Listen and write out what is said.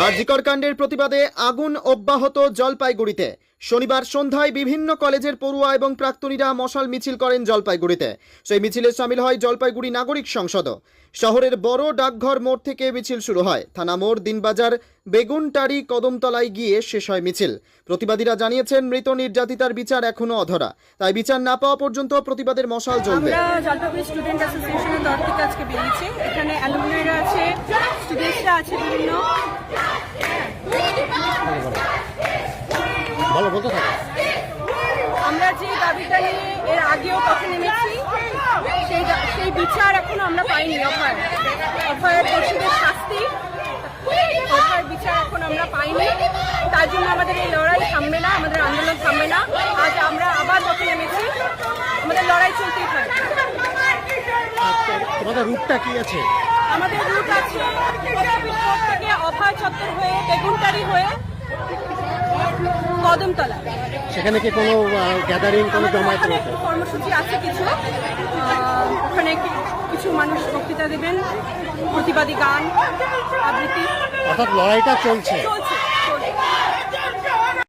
আরজিকর কাণ্ডের প্রতিবাদে আগুন অব্যাহত জলপাইগুড়িতে। শনিবার সন্ধ্যায় বিভিন্ন কলেজের পড়ুয়া এবং প্রাক্তনীরা মশাল মিছিল করেন জলপাইগুড়িতে। সেই মিছিলে সামিল হয় জলপাইগুড়ি নাগরিক সংসদ। শহরের বড় ডাকঘর মোড় থেকে মিছিল শুরু হয়। থানা মোড়, দিনবাজার, বেগুনটারি, কদমতলায় গিয়ে শেষ হয় মিছিল। প্রতিবাদীরা জানিয়েছেন, মৃত নির্যাতিতার বিচার এখনো অধরা, তাই বিচার না পাওয়া পর্যন্ত প্রতিবাদের মশাল জ্বলবে। আমরা জলপাইগুড়ি স্টুডেন্ট অ্যাসোসিয়েশনের তরফ থেকে আজকে বেরিয়েছি। এখানে অ্যালুমনাইরা আছে, স্টুডেন্টসরা আছে বিভিন্ন। আমরা যে দাবিটা নিয়ে এর আগেও কথা নেমেছি, সেই বিচার এখনো আমরা পাইনি। অভয়ের দোষীদের শাস্তি, অভয়ের বিচার এখন আমরা পাইনি। তার জন্য আমাদের এই লড়াই থামবে না, আমাদের আন্দোলন থামবে না। আজ আমরা আবার পথে নেমেছি, আমাদের লড়াই চলতেই থাকবে। তোমাদের রুটটা কি আছে? আমাদের রুট আছে থেকে অভয় চত্বর হয়ে বেগুনটারি হয়ে কদমতলা। সেখানে কি কোনো গ্যাদারিং, কোনো জমায়েত রয়েছে? কর্মসূচি আছে কিছু, ওখানে কিছু মানুষ বক্তৃতা দেবেন, প্রতিবাদী গান আবৃত্তি। অর্থাৎ লড়াইটা চলছে।